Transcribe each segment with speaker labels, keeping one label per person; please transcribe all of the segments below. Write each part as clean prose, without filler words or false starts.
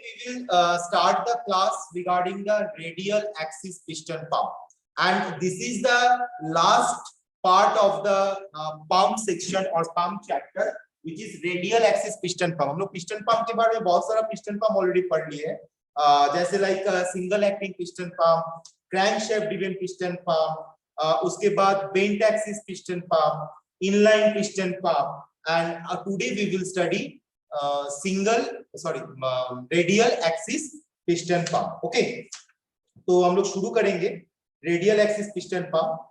Speaker 1: we will start the class regarding the radial axis piston pump, and this is the last part of the pump section or pump chapter, which is radial axis piston pump. हम लोग piston pump के बारे में बहुत सारा piston pump already पढ़ लिए हैं, जैसे like single acting piston pump, crankshaft driven piston pump, उसके बाद bent axis piston pump, inline piston pump, and today we will study radial axis piston pump. Okay, तो हम लोग शुरू करेंगे radial axis piston pump.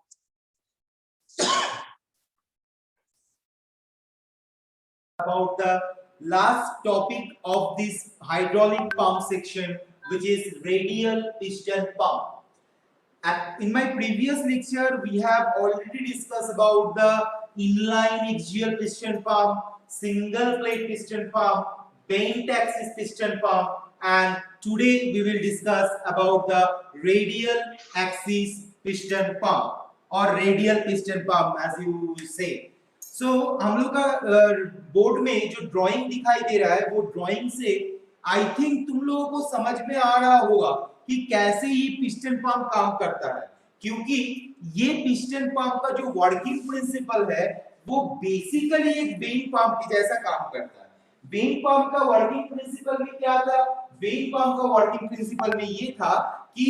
Speaker 1: About the last topic of this hydraulic pump section, which is radial piston pump. In my previous lecture, we have already discussed about the inline axial piston pump, single plate piston pump, bent axis piston pump, and today we will discuss about the radial axis piston pump or radial piston pump as you say. So हम लोग का board में जो drawing दिखाई दे रहा है वो ड्राइंग से आई थिंक तुम लोगों को समझ में आ रहा होगा कि कैसे ये पिस्टन पंप काम करता है, क्योंकि ये पिस्टन पंप का जो वर्किंग प्रिंसिपल है वो बेसिकली एक वेन पंप की जैसा काम करता है। वेन पंप का वर्किंग प्रिंसिपल में क्या था? वेन पंप का वर्किंग प्रिंसिपल में ये था कि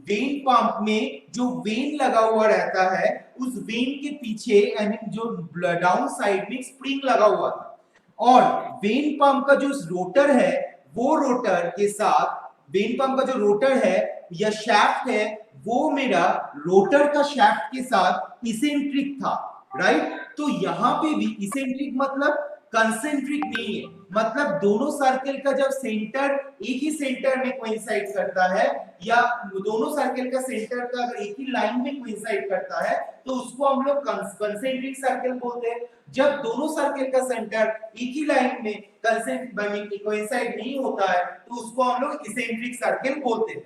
Speaker 1: वेन पंप में जो वेन लगा हुआ रहता है उस वेन के पीछे जो डाउन साइड में स्प्रिंग लगा हुआ था, और वेन पंप का जो रोटर है वो रोटर के साथ वेन पंप का जो रोटर है या शाफ्ट है वो मेरा रोटर का शाफ्ट के साथ इसेंट्रिक था, राइट। तो यहाँ पे भी इसेंट्रिक मतलब कंसेंट्रिक नहीं है, मतलब दोनों सर्कल का जब सेंटर एक ही सेंटर में कोइंसाइड करता है या दोनों सर्कल का सेंटर का अगर एक ही लाइन में कोइंसाइड करता है तो उसको हम लोग कंसेंट्रिक सर्कल बोलते हैं। जब दोनों सर्कल का सेंटर एक ही लाइन में कोइंसाइड नहीं होता है तो उसको हम लोग इसेंट्रिक सर्कल बोलते हैं।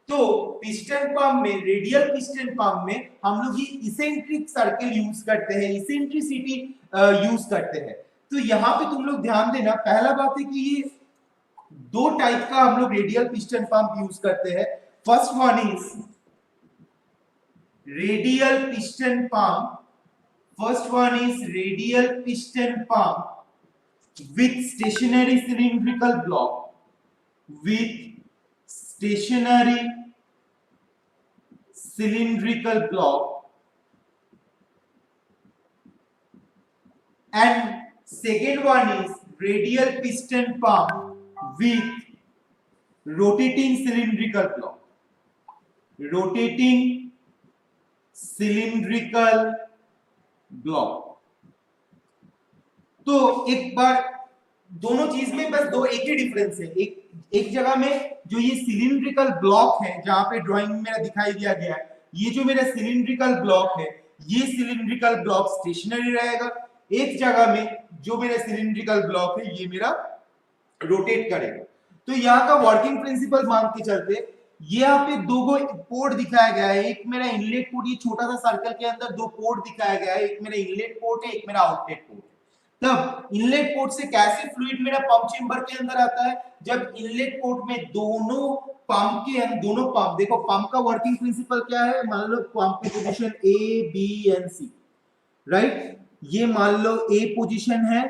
Speaker 1: तो पिस्टन पंप में, रेडियल पिस्टन पंप में हम लोग ये इसेंट्रिक सर्कल यूज करते हैं, इसेंट्रिसिटी यूज करते हैं। तो यहाँ पे तुम लोग ध्यान देना, पहला बात है कि ये दो टाइप का हम लोग रेडियल पिस्टन पंप यूज करते हैं। First one is radial piston pump, first one is radial piston pump with stationary cylindrical block, with stationary cylindrical block, and second one is radial piston pump with rotating cylindrical block, rotating cylindrical block। तो एक बार दोनों चीज में बस दो एक ही difference है। एक जगह में जो ये सिलिंड्रिकल ब्लॉक है जहां पे ड्राइंग में मेरा दिखाई दिया गया है, ये जो मेरा सिलिंड्रिकल ब्लॉक है ये सिलिंड्रिकल ब्लॉक स्टेशनरी रहेगा। एक जगह में जो मेरा सिलिंड्रिकल ब्लॉक है ये मेरा रोटेट करेगा। तो यहाँ का वर्किंग प्रिंसिपल मान के चलते ये यहाँ पे दो पोर्ट दिखाया गया है, एक मेरा इनलेट पोर्ट, ये छोटा सा सर्कल के अंदर दो पोर्ट दिखाया गया है, एक मेरा इनलेट पोर्ट है, एक मेरा आउटलेट पोर्ट है। तब इनलेट पोर्ट से कैसे फ्लूइड मेरा पंप चेंबर के अंदर आता है? जब इनलेट पोर्ट में दोनों पंप देखो, पंप का वर्किंग प्रिंसिपल क्या है? मान लो पंप की position A B and C, right. ये मान लो ए पोजीशन है,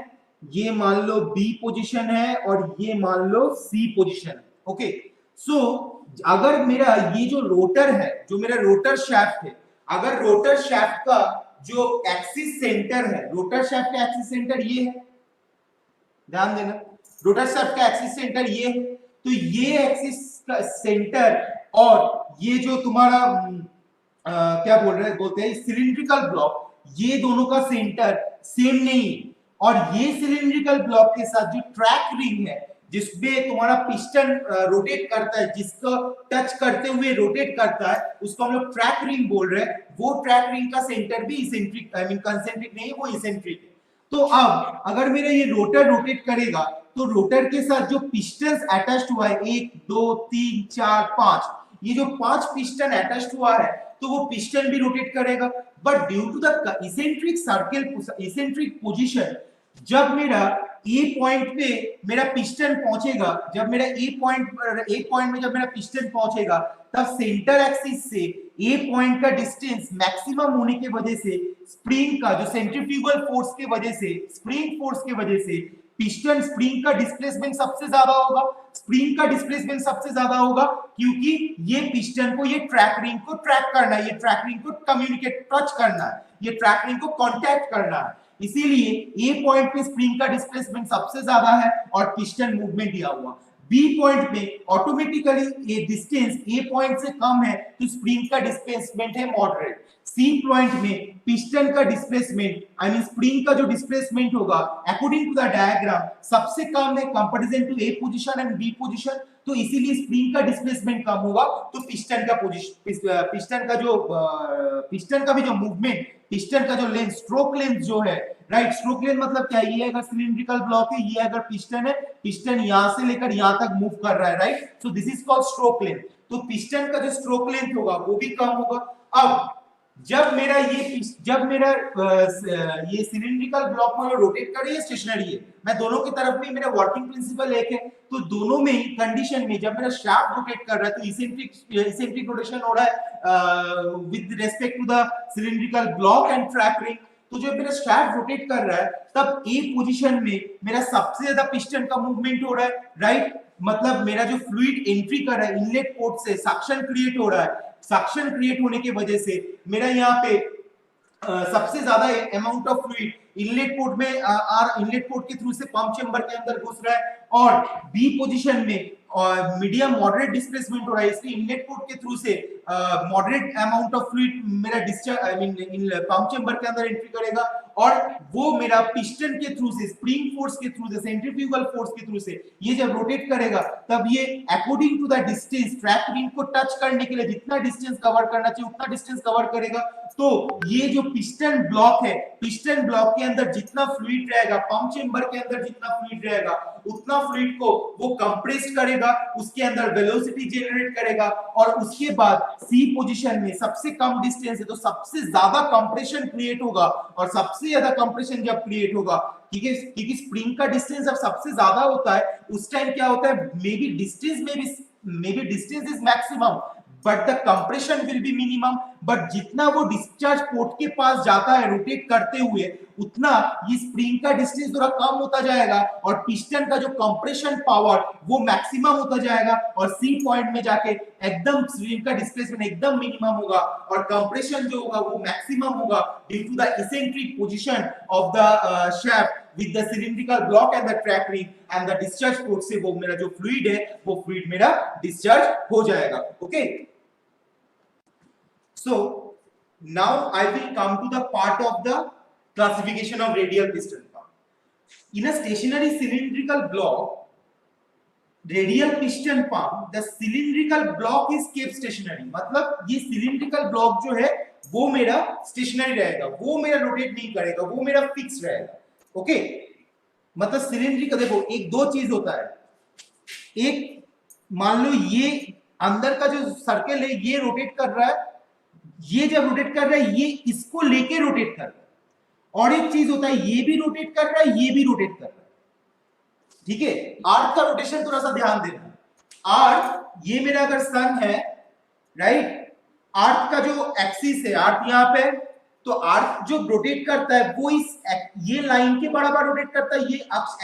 Speaker 1: ये मान लो बी पोजीशन है और ये मान लो सी पोजीशन है। ओके, सो अगर मेरा ये जो रोटर है, जो मेरा रोटर शाफ्ट है, अगर रोटर शाफ्ट का जो एक्सिस सेंटर है, रोटर शाफ्ट का एक्सिस सेंटर ये है, ध्यान देना, रोटर शाफ्ट का एक्सिस सेंटर ये है, तो ये एक्सिस का सेंटर और ये जो तुम्हारा क्या बोलते हैं सिलिंड्रिकल ब्लॉक, ये दोनों का सेंटर सेम नहीं है। और ये सिलिंड्रिकल ब्लॉक के साथ जो ट्रैक रिंग है जिसमें तुम्हारा पिस्टन रोटेट करता है, जिसको टच करते हुए रोटेट करता है, उसको हम लोग ट्रैक रिंग बोल रहे हैं। वो ट्रैक रिंग का सेंटर भी इसेंट्रिक, कंसेंट्रिक नहीं, वो इसेंट्रिक है। तो अब अगर मेरा ये रोटर रोटेट करेगा तो रोटर के साथ जो पिस्टन्स अटैच्ड हुआ है 1 2 3 4 5, ये जो 5 पिस्टन अटैच्ड हुआ है तो वो पिस्टन भी रोटेट करेगा। But due to the eccentric circle, eccentric position, जब मेरा ए पॉइंट पे मेरा पिस्टन पहुंचेगा, जब मेरा ए पॉइंट में जब मेरा पिस्टन पहुंचेगा, तब सेंटर एक्सिस से ए पॉइंट का डिस्टेंस मैक्सिमम होने की वजह से स्प्रिंग का जो सेंट्रीफ्यूगल फोर्स के वजह से, स्प्रिंग फोर्स के वजह से पिस्टन स्प्रिंग का डिस्प्लेसमेंट सबसे ज्यादा होगा। स्प्रिंग का डिस्प्लेसमेंट सबसे ज्यादा होगा क्योंकि ये पिस्टन को, ये ट्रैक रिंग को ट्रैक करना है, ये ट्रैक रिंग को कम्युनिकेट टच करना है, ये ट्रैक रिंग को कांटेक्ट करना है। इसीलिए ए पॉइंट पे स्प्रिंग का डिस्प्लेसमेंट सबसे ज्यादा है और पिस्टन मूवमेंट दिया हुआ। बी पॉइंट पे ऑटोमेटिकली ये डिस्टेंस ए पॉइंट से कम है तो स्प्रिंग का डिस्प्लेसमेंट है मॉडरेट। सी पॉइंट में पिस्टन का डिस्प्लेसमेंट, आई मीन स्प्रिंग का जो डिस्प्लेसमेंट होगा अकॉर्डिंग टू द डायग्राम सबसे कम है comparison to A position and B position, तो इसीलिए स्प्रिंग का डिस्प्लेसमेंट कम होगा तो पिस्टन का पिस्टन का भी जो मूवमेंट, पिस्टन का जो लेंथ, स्ट्रोक लेंथ जो है, राइट, स्ट्रोक लेंथ मतलब क्या है, ये अगर सिलिंड्रिकल ब्लॉक है, ये अगर पिस्टन है, पिस्टन यहां से लेकर यहां तक मूव कर रहा है, right, so this is called stroke length. तो पिस्टन का जो स्ट्रोक लेंथ होगा वो भी कम होगा। अब जब मेरा ये सिलिंड्रिकल ब्लॉक में रोटेट कर रही है, स्टेशनरी है, मैं दोनों की तरफ में मेरा वर्किंग प्रिंसिपल एक है, तो दोनों में कंडीशन में जब मेरा शाफ्ट रोटेट कर रहा है तो इसेंट्रिक रोटेशन हो रहा है with respect to the cylindrical block and track ring. तो जब मेरा शाफ्ट रोटेट कर रहा है तब ए पोजीशन में मेरा सबसे ज्यादा पिस्टन का मूवमेंट हो रहा है, राइट, मतलब मेरा जो फ्लूइड एंट्री कर रहा है इनलेट पोर्ट से, सक्शन क्रिएट हो रहा है, सक्शन क्रिएट होने की वजह से मेरा यहाँ पे सबसे ज्यादा amount of fluid inlet port में इनलेट पोर्ट के थ्रू से पंप चेंबर के अंदर घुस रहा है, और बी पोजीशन में मीडियम मॉडरेट डिस्प्लेसमेंट हो रहा है, इसलिए इनलेट पोर्ट के थ्रू से मॉडरेट अमाउंट ऑफ फ्लूइड मेरा discharge, I mean pump chamber के अंदर एंट्री करेगा, और वो मेरा पिस्टन के थ्रू से, स्प्रिंग फोर्स के थ्रू से, सेंट्रीफ्यूगल फोर्स के थ्रू से ये जब रोटेट करेगा तब ये according to the distance track ring को टच करने के लिए जितना डिस्टेंस कवर करना चाहिए उतना डिस्टेंस कवर करेगा। तो ये जो पिस्टन ब्लॉक है, पिस्टन ब्लॉक के अंदर जितना फ्लूइड रहेगा, पंप चेंबर के अंदर जितना फ्लूइड रहेगा उतना फ्लूइड को वो कंप्रेस करेगा, उसके अंदर वेलोसिटी जनरेट करेगा, और उसके बाद सी पोजीशन में सबसे कम डिस्टेंस है तो सबसे ज्यादा कंप्रेशन क्रिएट होगा, और सबसे ज्यादा कंप्रेशन जब क्रिएट होगा क्योंकि स्प्रिंग का डिस्टेंस जब सबसे ज्यादा होता है उस टाइम क्या होता है, may be distance is maximum but the compression will be minimum, but जितना वो डिस्चार्ज पोर्ट के पास जाता है रोटेट करते हुए उतना ये स्प्रिंग का डिस्टेंस थोड़ा कम होता जाएगा और पिस्टन का जो कंप्रेशन पावर वो मैक्सिमम होता जाएगा, और सी पॉइंट में जाके एकदम स्प्रिंग का डिस्प्लेसमेंट एकदम मिनिमम होगा और कंप्रेशन जो होगा वो मैक्सिमम होगा due to the eccentric position of the shaft with the cylindrical block and the track ring and the discharge port से वो मेरा जो fluid है वो fluid मेरा discharge हो जाएगा। okay, so now I will come to the part of the classification of radial piston pump. In a stationary cylindrical block radial piston pump the cylindrical block is kept stationary, मतलब ये cylindrical block जो है वो मेरा stationary रहेगा, वो मेरा rotate नहीं करेगा, वो मेरा fixed रहेगा। ओके, मतलब सिलिंड्रिकल, देखो एक दो चीज होता है, एक मान लो ये अंदर का जो सर्कल है ये रोटेट कर रहा है, ये जब रोटेट कर रहा है ये इसको लेके रोटेट कर रहा है, और एक चीज होता है ये भी रोटेट कर रहा है ये भी रोटेट कर रहा है, ठीक है। अर्थ का रोटेशन थोड़ा सा ध्यान देना, अर्थ ये मेरा अगर सन है, राइट, अर्थ का जो एक्सिस है, अर्थ यहाँ पे, तो अर्थ जो रोटेट करता है वो इस ये लाइन के बराबर रोटेट करता है, ये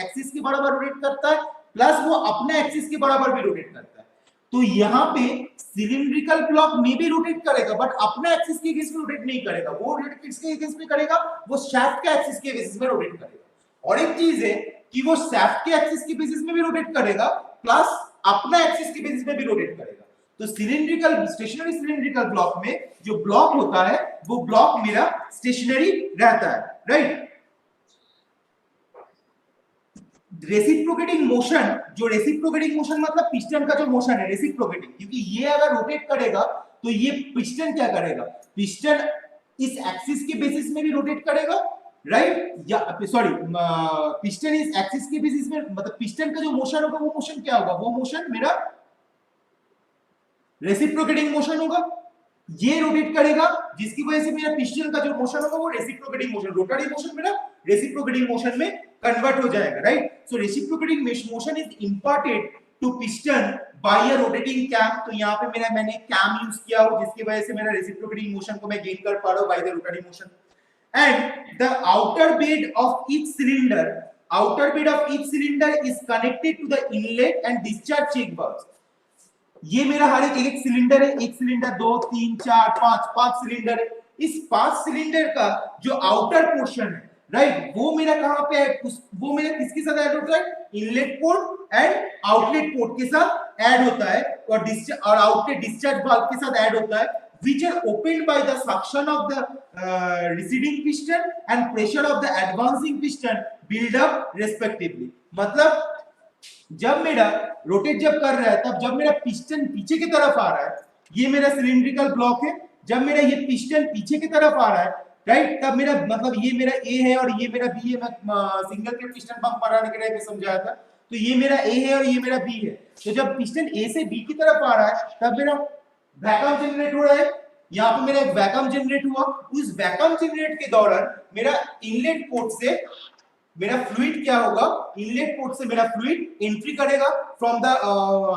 Speaker 1: एक्सिस के बराबर रोटेट करता है, प्लस वो अपने एक्सिस के बराबर भी रोटेट करता है। तो यहाँ पे सिलिंड्रिकल ब्लॉक में भी रोटेट करेगा बट अपने एक्सिस के अगेंस्ट में रोटेट नहीं करेगा, वो रोटेट किसके अगेंस्ट में करेगा, वो शाफ्ट के एक्सिस के बेसिस में रोटेट करेगा। और एक चीज है कि वो शाफ्ट के एक्सिस के बेसिस में भी रोटेट करेगा प्लस अपना एक्सिस के बेसिस में भी रोटेट करेगा। तो सिलिंड्रिकल, स्टेशनरी सिलिंड्रिकल ब्लॉक में जो ब्लॉक होता है वो ब्लॉक मेरा स्टेशनरी रहता है, राइट। रेसिप्रोकेटिंग मोशन, जो रेसिप्रोकेटिंग मोशन मतलब पिस्टन का जो मोशन है रेसिप्रोकेटिंग, क्योंकि ये अगर रोटेट करेगा तो ये पिस्टन क्या करेगा, पिस्टन इस एक्सिस के बेसिस में भी रोटेट करेगा, राइट, या सॉरी पिस्टन इस एक्सिस के बेसिस में, मतलब पिस्टन का जो मोशन होगा वो मोशन क्या होगा, वो मोशन मेरा रेसिप्रोकेटिंग मोशन होगा, ये रोटेट करेगा, जिसकी वजह से मेरा पिस्टन का जो मोशन होगा वो रेसिप्रोकेटिंग मोशन, रोटरी मोशन मेरा रेसिप्रोकेटिंग मोशन में कन्वर्ट हो जाएगा, right. So reciprocating motion is important to piston by a rotating cam. तो यहाँ पे मैंने कैम यूज किया हो, जिसकी वजह से मेरा रेसिप्रोकेटिंग मोशन को मैं गेन कर पा रहा हूँ by the rotary motion. And the outer bed of each cylinder, outer bed of each cylinder is connected to the inlet and discharge check valves। ये मेरा हर एक सिलेंडर है, एक सिलेंडर, दो, तीन, चार, पांच सिलेंडर है। इस 5 सिलेंडर का जो आउटर पोर्शन है, राइट, वो मेरा कहां पे है, वो मेरा किसके साथ ऐड होता है, inlet port and outlet port के साथ ऐड होता है, और आउटलेट डिस्चार्ज वाल्व के साथ ऐड होता है, which are opened by the suction of the receding piston and pressure of the advancing piston build up respectively। मतलब जब मेरा रोटेट जब कर रहा है, तब जब मेरा पिस्टन पीछे की तरफ आ रहा है, ये मेरा सिलिंड्रिकल ब्लॉक है, जब मेरा ये पिस्टन पीछे की तरफ आ रहा है, राइट, तब मेरा मतलब ये मेरा ए है और ये मेरा बी है। मैं सिंगल के पिस्टन पंप बनाने के लिए भी समझाया था। तो ये मेरा ए है और ये मेरा बी है। तो जब पिस्टन ए से बी की तरफ आ रहा है, तब मेरा वैक्यूम जनरेट हो रहा है, यहाँ पे मेरा एक वैक्यूम जनरेट हुआ। उस वैक्यूम जनरेट के दौरान मेरा इनलेट पोर्ट से मेरा फ्लूइड क्या होगा, इनलेट पोर्ट से मेरा फ्लूइड एंट्री करेगा from the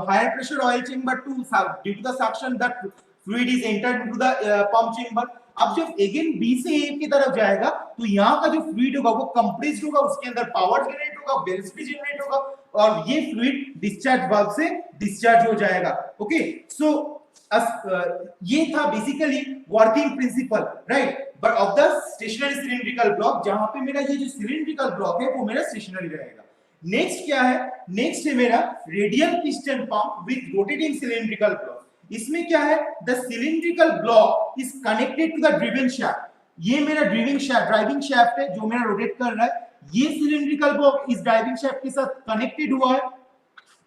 Speaker 1: higher pressure oil chamber to due to the suction that fluid is entered into the pump chamber. अब जब अगेन बी से ए की तरफ जाएगा, तो यहाँ का जो फ्लूइड होगा वो कंप्रेस्ड होगा, उसके अंदर पावर जनरेट होगा, वेलोसिटी जनरेट होगा, और ये फ्लूइड डिस्चार्ज वाल्व से डिस्चार्ज हो जाएगा। ओके, सो ये था basically working principle, right, but of the stationary cylindrical block, जहां पे मेरा ये जो सिलिंड्रिकल ब्लॉक है वो मेरा स्टेशनरी रहेगा। नेक्स्ट क्या है, नेक्स्ट है मेरा radial piston pump with rotating cylindrical block. इसमें क्या है, the cylindrical block is connected to the driven shaft. ये मेरा ड्राइविंग शाफ्ट है जो मेरा रोटेट कर रहा है। ये सिलिंड्रिकल ब्लॉक इस ड्राइविंग शाफ्ट के साथ कनेक्टेड हुआ है।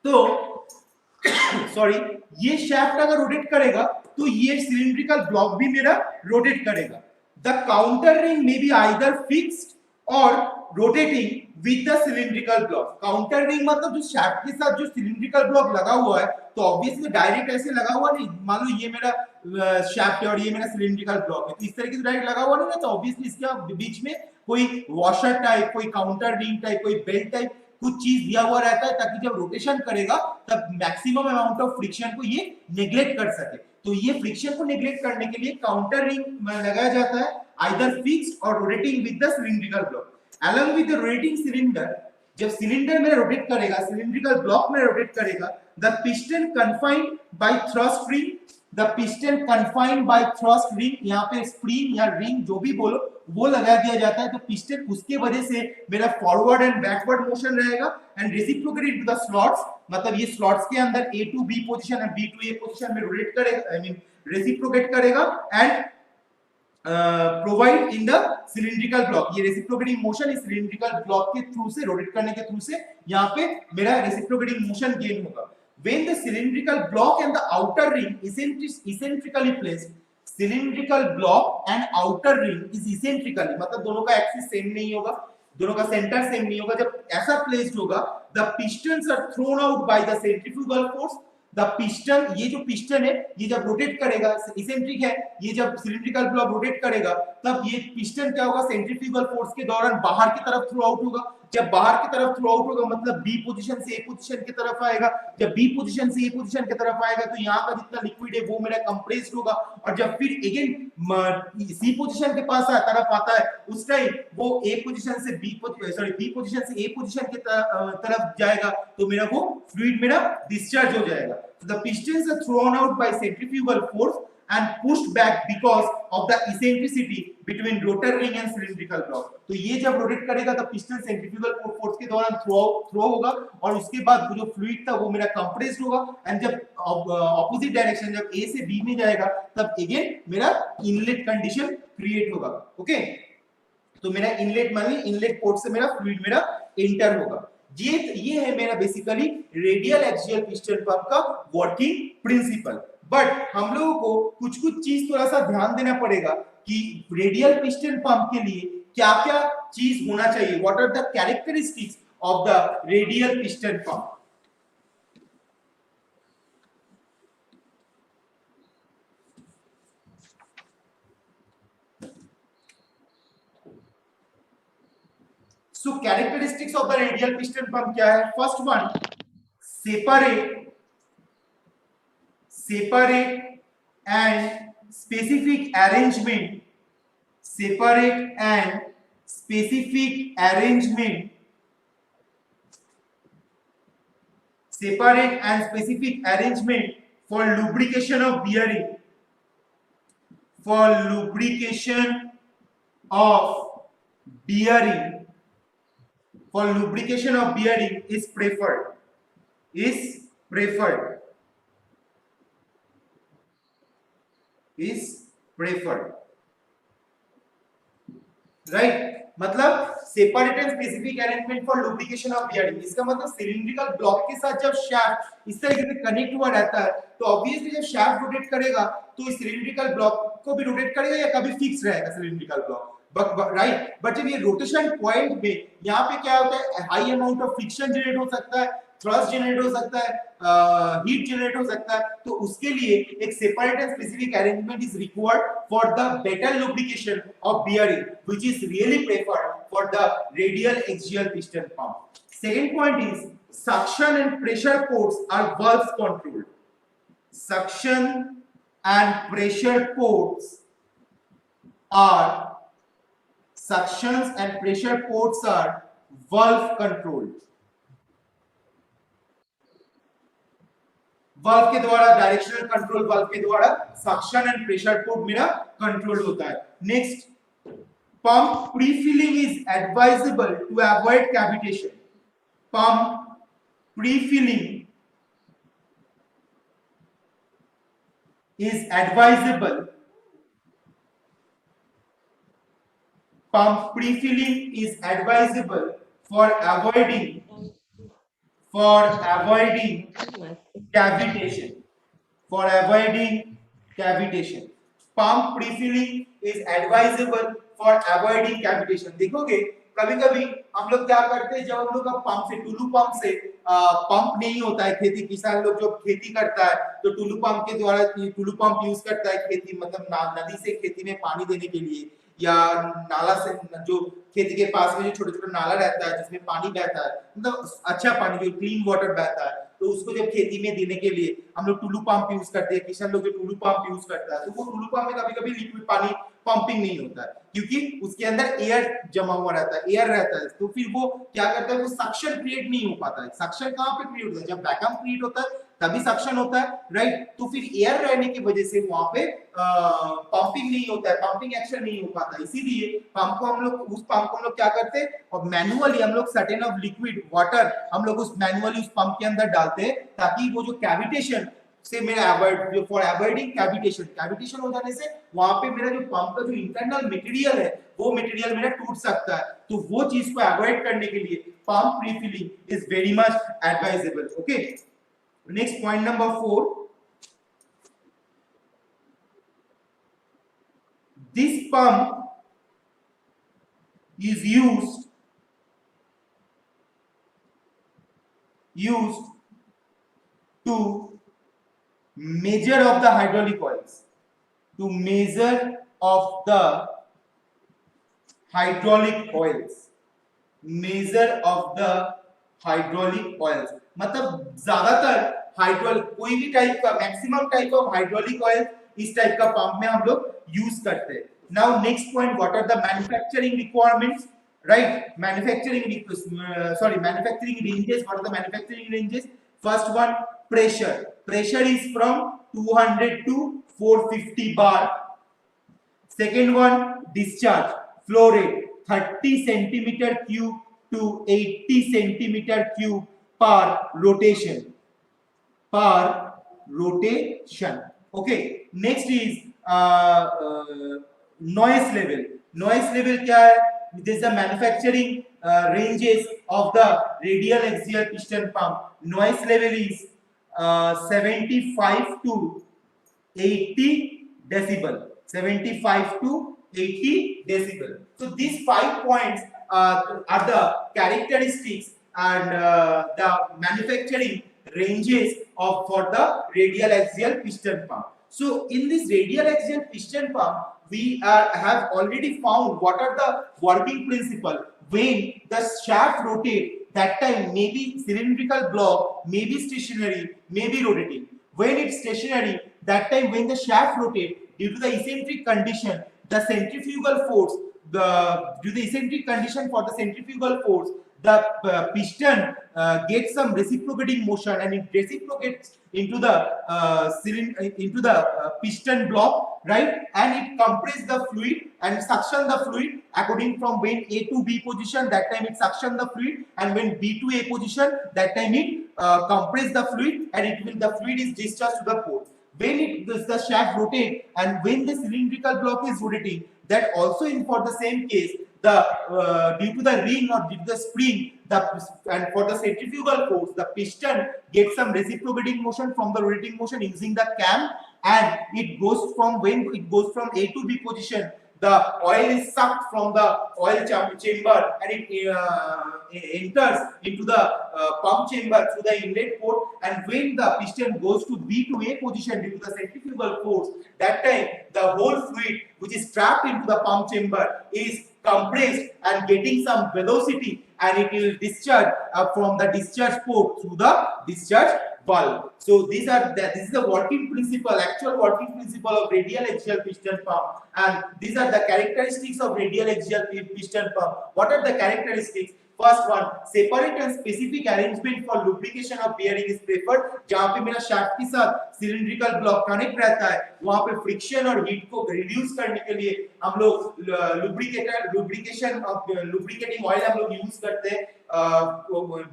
Speaker 1: तो सॉरी, ये शाफ्ट अगर रोटेट करेगा तो ये सिलिंड्रिकल ब्लॉक भी मेरा रोटेट करेगा। The counter ring may be either fixed और rotating with the cylindrical block. Counter ring मतलब जो शाफ्ट के साथ जो सिलिंड्रिकल ब्लॉक लगा हुआ है, तो ऑब्वियसली डायरेक्ट ऐसे लगा हुआ नहीं। मान लो ये मेरा शाफ्ट है और ये मेरा सिलिंड्रिकल ब्लॉक है, तो इस तरीके से डायरेक्ट लगा हुआ नहीं ना, तो ऑब्वियसली इसके बीच में कोई वॉशर टाइप, कोई काउंटर रिंग टाइप, कोई बेल्ट टाइप कुछ चीज दिया हुआ रहता है, ताकि जब रोटेशन करेगा तब मैक्सिमम अमाउंट ऑफ फ्रिक्शन को ये नेग्लेक्ट कर सके। तो ये फ्रिक्शन को नेग्लेक्ट करने के लिए काउंटर रिंग लगाया जाता है, आइदर फिक्स्ड और rotating with the cylindrical block. Along with the rotating cylinder, जब सिलेंडर में रोटेट करेगा, सिलिंड्रिकल ब्लॉक में रोटेट करेगा, the piston confined by thrust ring, the piston confined by thrust ring, यहाँ पे स्प्रिंग या रिंग जो भी बोलो वो लगा दिया जाता है। तो पिस्टन उसके वजह से मेरा फॉरवर्ड एंड बैकवर्ड मोशन रहेगा and reciprocated to the slots, मतलब ये स्लॉट्स के अंदर A to B position and B to A position में रोटेट करेगा, आई मीन रेसिप्रोकेट करेगा and provide in the cylindrical block. ये रेसिप्रोकेटिंग मोशन इस सिलिंड्रिकल ब्लॉक के थ्रू से, रोटेट करने के थ्रू से यहाँ पे मेरा रेसिप्रोकेटिंग मोशन गेन होगा। When the cylindrical block and the outer ring is eccentrically placed, cylindrical block and outer ring is eccentrically, मतलब दोनों का एक्सिस सेम नहीं होगा, दोनों का सेंटर सेम नहीं होगा। जब ऐसा प्लेस्ड होगा, the pistons are thrown out by the centrifugal force। The piston, ये जो पिस्टन है ये जब रोटेट करेगा, इसेंट्रिक है, ये जब सिलिंड्रिकल ब्लॉक रोटेट करेगा तब ये पिस्टन क्या होगा, सेंट्रीफ्यूगल फोर्स के दौरान बाहर की तरफ थ्रो आउट होगा। जब बाहर की तरफ थ्रो आउट होगा मतलब बी पोजीशन से ए पोजीशन की तरफ आएगा। जब बी पोजीशन से ए पोजीशन की तरफ आएगा तो यहाँ का जितना लिक्विड है वो मेरा कंप्रेस्ड होगा, और जब फिर अगेन सी पोजीशन के पास तरफ आता है उस टाइम वो ए पोजीशन से बी पोजीशन से ए पोजीशन की तरफ जाएगा, तो मेरा वो फ्लूइड मेरा डिस्चार्ज हो जाएगा। So the pistons are thrown out by centrifugal force and pushed back because of the eccentricity between rotor ring and cylindrical block। तो ये जब रोटेट करेगा तब पिस्टन सेंट्रीफ्यूगल फोर्स के दौरान थ्रो होगा, और उसके बाद जो फ्लूइड था वो मेरा कंप्रेस्ड होगा, एंड जब ऑपोजिट डायरेक्शन जब ए से बी में जाएगा तब अगेन मेरा इनलेट कंडीशन क्रिएट होगा। ओके, तो मेरा इनलेट माने इनलेट पोर्ट से मेरा फ्लूइड मेरा एंटर होगा। ये है मेरा basically radial axial piston pump का वर्किंग प्रिंसिपल। बट हम लोगों को कुछ चीज थोड़ा सा ध्यान देना पड़ेगा कि रेडियल पिस्टन पंप के लिए क्या क्या चीज होना चाहिए, what are the characteristics of the radial piston pump. So characteristics of the radial piston pump क्या है? First one, separate and specific arrangement, separate and specific arrangement, separate and specific arrangement for lubrication of bearing, for lubrication of bearing, for lubrication of bearing is preferred, is preferred, is preferred, right? मतलब separate and specific arrangement for lubrication of bearing, इसका मतलब cylindrical block के साथ जब shaft इस तरीके से connect हुआ रहता है तो ऑब्वियसली जब शाफ्ट रोटेट करेगा तो इस सिलिंड्रिकल ब्लॉक को भी रोटेट करेगा या कभी फिक्स रहेगा सिलिंड्रिकल ब्लॉक, राइट? बट जब ये रोटेशन पॉइंट में यहाँ पे क्या होता है, high amount of friction generate हो सकता है, थ्रस्ट जनरेट हो सकता है, हीट जनरेट हो सकता है, तो उसके लिए एक separate and specific arrangement is required for the better lubrication of bearing which is really preferred for the radial axial piston pump. Second point is suction and pressure ports are valves controlled. Suction and pressure ports are suctions and pressure ports are valve controlled. valve के द्वारा, directional control valve के द्वारा suction and pressure port मेरा control होता है. Next, pump pre-filling is advisable to avoid cavitation. Pump pre-filling is advisable. Pump pre-filling is advisable for avoiding cavitation. For avoiding cavitation. Pump pre-filling is advisable for avoiding cavitation. देखोगे कभी-कभी हम लोग क्या करते हैं, जब हम लोग पंप से, टुलू पंप से पंप नहीं होता है, खेती किसान लोग जो खेती करता है तो टुलू पंप के द्वारा, टुलू पंप यूज करता है खेती, मतलब नदी से खेती में पानी देने के लिए, या नाला से, जो खेती के पास में जो छोटे-छोटे नाला रहता है जिसमें पानी बहता है, मतलब अच्छा पानी जो क्लीन वाटर बहता है, तो उसको जब खेती में देने के लिए हम लोग टुलू पंप यूज करते हैं. किसान लोग जो टुलू पंप यूज करता है तो वो टुलू पंप में कभी-कभी लिक्विड पानी पंपिंग नहीं होता है क्योंकि उसके अंदर एयर जमा हुआ रहता है, एयर रहता है, तो फिर वो क्या करता है, वो सक्शन क्रिएट नहीं हो पाता है. सक्शन कहां पे क्रिएट होता है, जब वैक्यूम क्रिएट होता है तभी सक्शन होता है, राइट? तो फिर एयर रहने की वजह से वहां पे पंपिंग नहीं होता है, पंपिंग एक्शन नहीं हो पाता. इसीलिए पंप को हम लोग क्या करते हैं, और मैनुअली हम लोग सर्टेन ऑफ लिक्विड वाटर हम लोग उस मैनुअली उस पंप के अंदर डालते हैं ताकि वो जो कैविटेशन से मेरा अवॉइड, फॉर अवॉइडिंग कैविटेशन हो जाने से वहां पे मेरा जो पंप का जो इंटरनल मटेरियल है वो मटेरियल मेरा टूट सकता है. तो वो चीज को अवॉइड करने के लिए pump pre-filling is very much advisable. Okay, next point number 4, this pump is used to measure of the hydraulic oils, to measure of the hydraulic oils, measure of the hydraulic oils. मतलब ज्यादातर hydraulic, कोई भी type का, maximum type of hydraulic oil इस type का pump में हम लोग यूज करते हैं. Now next point, what are the manufacturing requirements, right? Manufacturing ranges. What are the manufacturing ranges? First one, pressure is from 200 to 450 bar. Second one, discharge flow rate 30 centimeter cube to 80 centimeter cube per rotation. Okay, next is noise level. Noise level क्या है? This is the manufacturing ranges of the radial axial piston pump. Noise level is 75 to 80 decibel. 75 to 80 decibel. So these 5 points are the characteristics and the manufacturing ranges for the radial axial piston pump. So in this radial axial piston pump we have already found what are the working principle. When the shaft rotate, that time maybe cylindrical block, maybe stationary, maybe rotating. When it's stationary, that time when the shaft rotate, due to the eccentric condition, the centrifugal force, due to the eccentric condition for the centrifugal force, the piston gets some reciprocating motion, and it reciprocates into the piston block, right? And it compresses the fluid and suction the fluid according from when A to B position, that time it suction the fluid, and when B to A position, that time it compress the fluid, and the fluid is discharged to the port. When the shaft rotate and when the cylindrical block is rotating, that also in for the same case, the due to the ring or due to the spring, and for the centrifugal force, the piston gets some reciprocating motion from the rotating motion using the cam, and it goes from when it goes from A to B position, the oil is sucked from the oil chamber, and it enters into the pump chamber through the inlet port. And when the piston goes to B to A position due to the centrifugal force, that time the whole fluid which is trapped into the pump chamber is compressed and getting some velocity, and it will discharge from the discharge port through the discharge valve. So this is the working principle, actual working principle of radial axial piston pump, and these are the characteristics of radial axial piston pump. What are the characteristics? First one, separate and specific arrangement for lubrication of bearing is preferred. जहाँ पे मेरा shaft के साथ cylindrical block connect रहता है, वहाँ पे friction और heat को reduce करने के लिए हम लोग lubricating oil हम लोग use करते हैं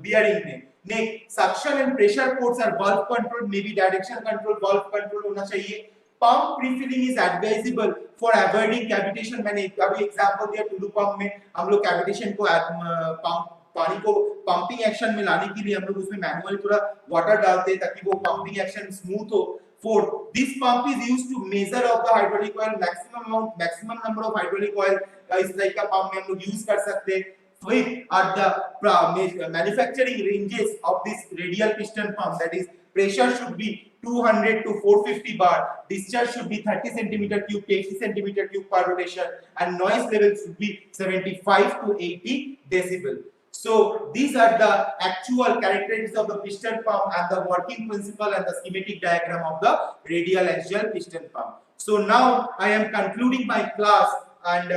Speaker 1: bearing में. Next, suction and pressure ports are valve control, maybe direction control, valve control होना चाहिए. Pump pre-filling is advisable for avoiding cavitation. मैंने अभी एग्जांपल दिया टुलू पंप में हम लोग cavitation को पानी को पंपिंग एक्शन में लाने के लिए हम लोग उसमें मैनुअली थोड़ा वाटर डालते हैं ताकि वो पंपिंग एक्शन स्मूथ हो. Fourth, this pump is used to measure of the hydraulic oil maximum number of hydraulic oil. इस टाइप का पंप में हम लोग यूज कर सकते हैं. Fifth, at the manufacturing ranges of this radial piston pump, that is pressure should be 200 to 450 bar, discharge should be 30 centimeter cube to 80 centimeter cube per rotation, and noise level should be 75 to 80 decibel. So these are the actual characteristics of the piston pump and the working principle and the schematic diagram of the radial axial piston pump. So now I am concluding my class, and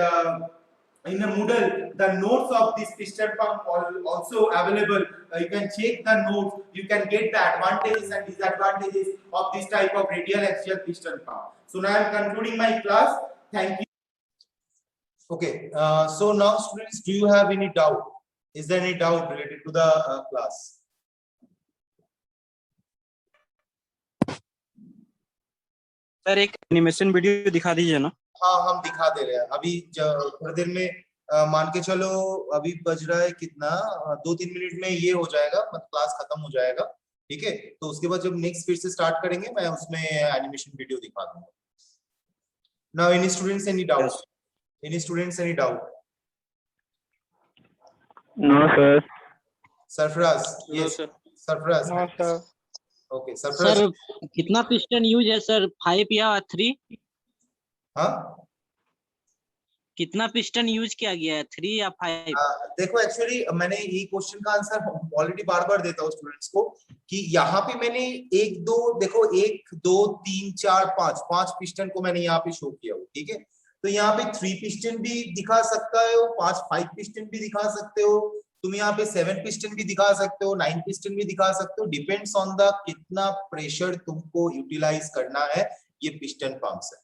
Speaker 1: in the Moodle, the notes of this piston pump are also available. You can check the notes. You can get the advantages and disadvantages of this type of radial axial piston pump. So now I am concluding my class. Thank you. Okay. So now, students, do you have any doubt? Is there any doubt related to the class?
Speaker 2: Sir एक animation video दिखा दीजिए ना.
Speaker 1: हाँ, हम दिखा दे रहे हैं अभी थोड़ी देर में. मान के चलो अभी बज रहा है कितना, 2-3 मिनट में ये हो जाएगा, मतलब क्लास खत्म हो जाएगा. ठीक है, तो उसके बाद जब नेक्स्ट फिर से स्टार्ट करेंगे मैं उसमें एनिमेशन वीडियो दिखा दूंगा. Now any students any doubt? Any students any doubt?
Speaker 2: No sir.
Speaker 1: Sarfaraz? Yes Sarfaraz.
Speaker 2: No sir.
Speaker 1: Okay Sarfaraz.
Speaker 3: Sir कितना पिस्टन यूज है सर, 5 या 3?
Speaker 1: हाँ,
Speaker 3: कितना पिस्टन यूज किया गया है, 3 या 5?
Speaker 1: देखो एक्चुअली मैंने ये क्वेश्चन का आंसर ऑलरेडी बार बार देता हूँ स्टूडेंट्स को कि यहाँ पे मैंने 1 2 देखो 1 2 3 4 5 पिस्टन को मैंने यहाँ पे शो किया हो. ठीक है, तो यहाँ पे 3 पिस्टन भी दिखा सकता हो, 5 पिस्टन भी दिखा सकते हो, तुम यहाँ पे 7 पिस्टन भी दिखा सकते हो, 9 पिस्टन भी दिखा सकते हो. डिपेंड्स ऑन द कितना प्रेशर तुमको यूटिलाइज करना है ये पिस्टन पंप से.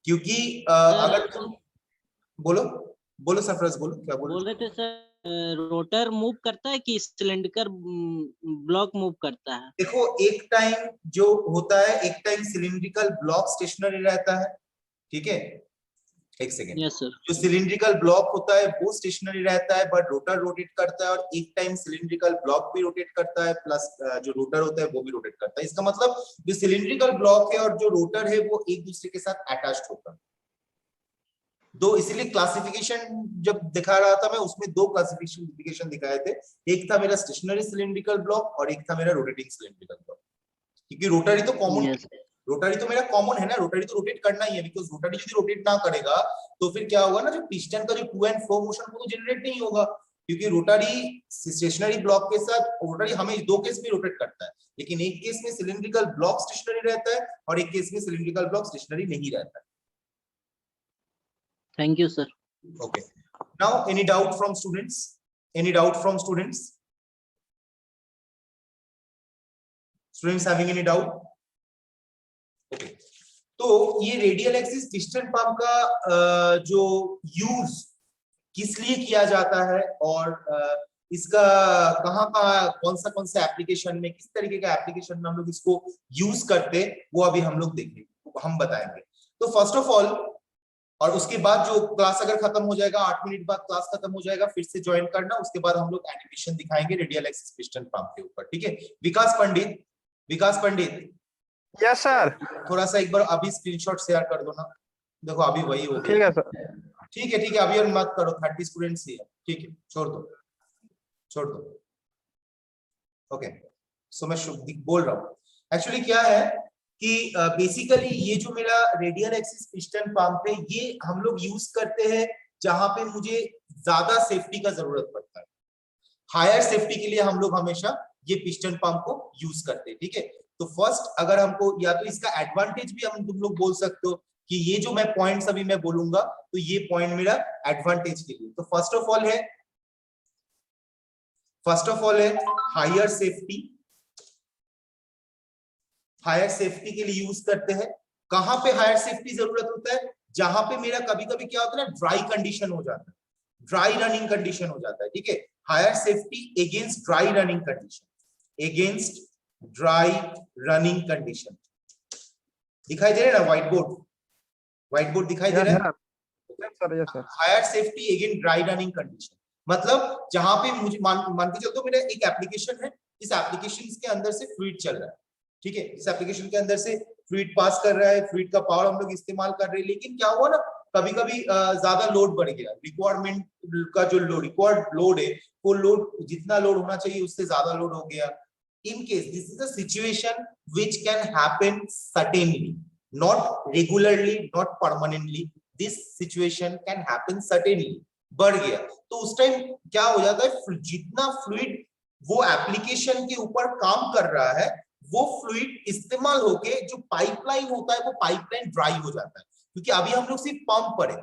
Speaker 1: क्योंकि अगर तुम बोलो सरफराज, बोलो क्या बोल
Speaker 3: रहे थे सर. रोटर मूव करता है कि सिलेंडर ब्लॉक मूव करता है?
Speaker 1: देखो एक टाइम जो होता है, एक टाइम सिलिंड्रिकल ब्लॉक स्टेशनरी रहता है. ठीक है, एक सेकेंड.
Speaker 3: Yes sir.
Speaker 1: जो सिलिंड्रिकल ब्लॉक होता है वो स्टेशनरी रहता है, बट रोटर रोटेट करता है, और एक टाइम सिलिंड्रिकल ब्लॉक भी रोटेट करता है प्लस जो रोटर होता है वो भी रोटेट करता है. इसका मतलब जो सिलिंड्रिकल ब्लॉक है और जो रोटर है वो एक दूसरे के साथ अटैच्ड होता है. दो, इसीलिए क्लासिफिकेशन जब दिखा रहा था मैं उसमें 2 क्लासिफिकेशन दिखाए थे. एक था मेरा स्टेशनरी सिलिंड्रिकल ब्लॉक और एक था मेरा रोटेटिंग सिलिंड्रिकल ब्लॉक, क्योंकि रोटर ही तो कॉमन रोटरी तो मेरा कॉमन है ना, रोटरी तो रोटेट करना ही है, बिकॉज रोटरी यदि रोटेट ना करेगा तो फिर क्या होगा ना, जो पिस्टन का जो टू एंड फ्रो मोशन वो तो जनरेट नहीं होगा, क्योंकि रोटरी स्टेशनरी ब्लॉक के साथ, रोटरी हमें दो केस में रोटेट करता है, लेकिन एक केस में सिलिंड्रिकल ब्लॉक स्टेशनरी रहता है और एक केस में सिलिंड्रिकल ब्लॉक स्टेशनरी नहीं रहता है।
Speaker 3: Thank you sir.
Speaker 1: Okay. Now, any doubt from students? Any doubt from students? Students having any doubt? Okay. तो ये रेडियल एक्सिस पिस्टन पंप का जो यूज किस लिए किया जाता है और इसका कहाँ कौन सा एप्लीकेशन में, किस तरीके का एप्लीकेशन में हम लोग इसको यूज करते, वो अभी हम लोग देखेंगे, हम बताएंगे। तो फर्स्ट ऑफ ऑल, और उसके बाद जो क्लास अगर खत्म हो जाएगा, 8 मिनट बाद क्लास खत्म हो जाएगा, फिर से ज्वाइन करना, उसके बाद हम लोग एनिमेशन दिखाएंगे रेडियल एक्सिस पिस्टन पंप के ऊपर, ठीक है। विकास पंडित
Speaker 4: यस सर।
Speaker 1: थोड़ा सा एक बार अभी स्क्रीनशॉट शेयर कर दो ना, देखो अभी वही हो गया।
Speaker 4: ठीक है सर।
Speaker 1: ठीक है अभी और मत करो, 30 स्टूडेंट्स ही है, ठीक है, छोड़ दो। ओके, सो मैं बोल रहा हूँ एक्चुअली क्या है कि बेसिकली ये जो मेरा रेडियल एक्सिस पिस्टन पंप है, ये हम लोग यूज करते हैं जहां पे मुझे ज्यादा सेफ्टी का जरूरत पड़ता है। हायर सेफ्टी के लिए हम लोग हमेशा ये पिस्टन पंप को यूज करते हैं, ठीक है। तो फर्स्ट अगर हमको, या तो इसका एडवांटेज भी हम तुम लोग बोल सकते हो कि ये जो मैं पॉइंट्स अभी मैं बोलूंगा, तो ये पॉइंट मेरा एडवांटेज के लिए। तो फर्स्ट ऑफ ऑल है हायर सेफ्टी के लिए यूज करते हैं। कहां पे हायर सेफ्टी जरूरत होता है? जहां पे मेरा कभी कभी क्या होता है ना, ड्राई कंडीशन हो जाता है, ड्राई रनिंग कंडीशन हो जाता है, ठीक है। Higher safety against dry running condition, दिखाई दे रहा है ना व्हाइट बोर्ड दिखाई दे रहा है
Speaker 4: yes sir.
Speaker 1: Higher safety against dry running condition मतलब जहां पे मुझे मान के चलते हो, मेरा एक एप्लीकेशन है, इस एप्लीकेशन के अंदर से फ्लूइड चल रहा है, ठीक है, इस एप्लीकेशन के अंदर से फ्लूइड पास कर रहा है, फ्लूइड का पावर हम लोग इस्तेमाल कर रहे हैं, लेकिन क्या हुआ ना, कभी कभी ज्यादा लोड बढ़ गया, रिक्वायरमेंट का जो रिक्वायर्ड लोड है, वो लोड जितना लोड होना चाहिए उससे ज्यादा लोड हो गया। In case this is a situation which can happen certainly, not regularly, not permanently, this situation can happen certainly, बढ़ गया तो उस टाइम क्या हो जाता है, जितना फ्लूइड वो एप्लीकेशन के ऊपर काम कर रहा है, वो फ्लूइड इस्तेमाल होके जो पाइपलाइन होता है, वो पाइपलाइन ड्राई हो जाता है, क्योंकि अभी हम लोग सिर्फ पंप पर है।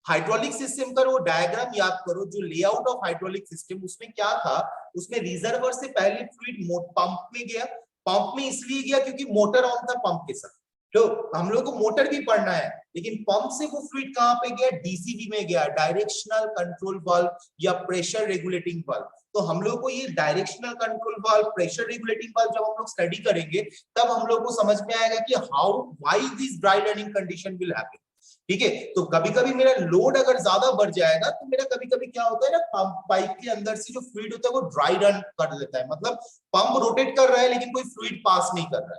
Speaker 1: हाइड्रोलिक सिस्टम का वो डायग्राम याद करो, जो लेआउट ऑफ हाइड्रोलिक सिस्टम, उसमें क्या था, उसमें रिजर्वर से पहले फ्लूइड पंप में गया, पंप में इसलिए गया क्योंकि मोटर ऑन था पंप के साथ, तो हम लोग को मोटर भी पढ़ना है, लेकिन पंप से वो फ्लूइड कहां पे गया, डीसीवी में गया, डायरेक्शनल कंट्रोल वाल्व या प्रेशर रेगुलेटिंग वाल्व। तो हम लोग को ये directional control valve, pressure regulating valve जब हम लोग स्टडी करेंगे, तब हम लोग को समझ में आएगा कि why this dry running condition will happen, ठीक है। तो कभी कभी मेरा लोड अगर ज्यादा बढ़ जाएगा, तो मेरा कभी कभी क्या होता है ना, पंप पाइप के अंदर से जो फ्लूइड होता है वो ड्राई रन कर देता है, मतलब पंप रोटेट कर रहा है लेकिन कोई फ्लूइड पास नहीं कर रहा है,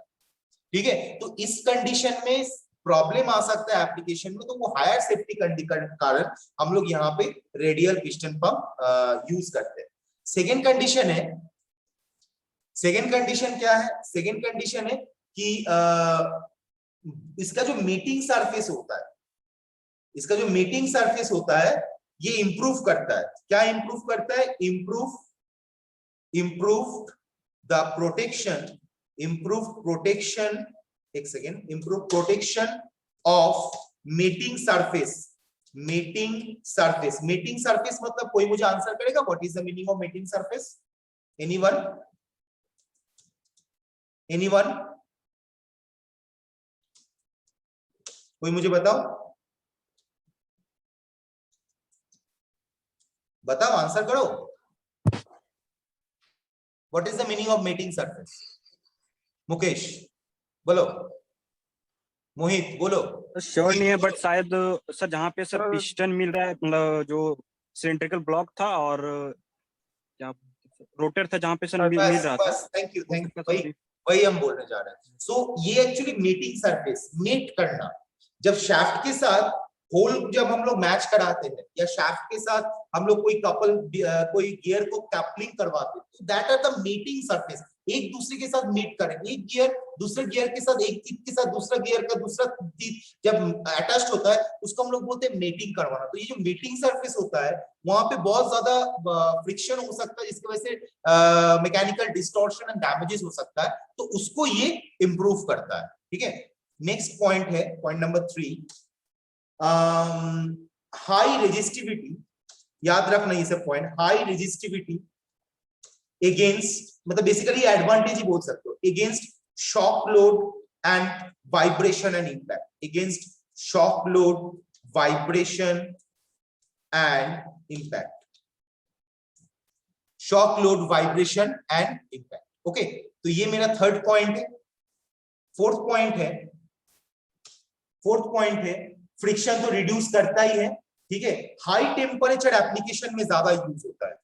Speaker 1: ठीक है। तो इस कंडीशन में प्रॉब्लम आ सकता है एप्लीकेशन में, तो वो हायर सेफ्टी के कारण हम लोग यहाँ पे रेडियल पिस्टन पंप यूज करते हैं। सेकेंड कंडीशन क्या है, सेकेंड कंडीशन है कि इसका जो मीटिंग सरफेस होता है, ये इंप्रूव करता है। क्या इंप्रूव करता है? Improve the protection, improve protection of meeting surface मतलब कोई मुझे आंसर करेगा, what is the meaning of meeting surface? Anyone? कोई मुझे बताओ, आंसर करो, what is the meaning of meeting surface? Mukesh बोलो, मोहित बोलो।
Speaker 2: श्योर नहीं है, बट शायद सर जहाँ पे सर
Speaker 4: सर-
Speaker 2: पिस्टन मिल रहा है, मतलब जो सिलेंड्रिकल ब्लॉक था और रोटर था जहाँ पे सर मिल रहा था।
Speaker 1: थैंक यू, वही हम बोलने जा रहे हैं। सो ये एक्चुअली मीटिंग सरफेस, मीट करना, जब शाफ्ट के साथ होल जब हम लोग मैच कराते हैं, या शाफ्ट के साथ हम लोग कोई गियर को कपलिंग करवाते हैं, तो that are the meeting surface, एक दूसरे के साथ मीट करें, एक गियर दूसरे गियर के साथ, एक टीथ के साथ दूसरा गियर का दूसरा टीथ जब अटैच्ड होता है उसको हम लोग बोलते हैं मेटिंग करवाना। तो ये जो मेटिंग सरफेस होता है वहां पे बहुत ज्यादा फ्रिक्शन हो सकता है, जिसकी वजह से मैकेनिकल डिस्टॉर्शन एंड डैमेजेस हो सकता है, तो उसको ये इंप्रूव करता है। ठीक है, नेक्स्ट पॉइंट है पॉइंट नंबर 3, हाई रेजिस्टिविटी। याद रखना ये सब पॉइंट, हाई रेजिस्टिविटी अगेंस्ट, मतलब बेसिकली एडवांटेज ही बोल सकते हो, against shock load and vibration and impact, against shock load, vibration and impact, shock load, vibration and impact. Okay, तो ये मेरा थर्ड पॉइंट है। फोर्थ पॉइंट है फ्रिक्शन तो रिड्यूस करता ही है। ठीक है, हाई टेम्परेचर एप्लीकेशन में ज्यादा यूज होता है,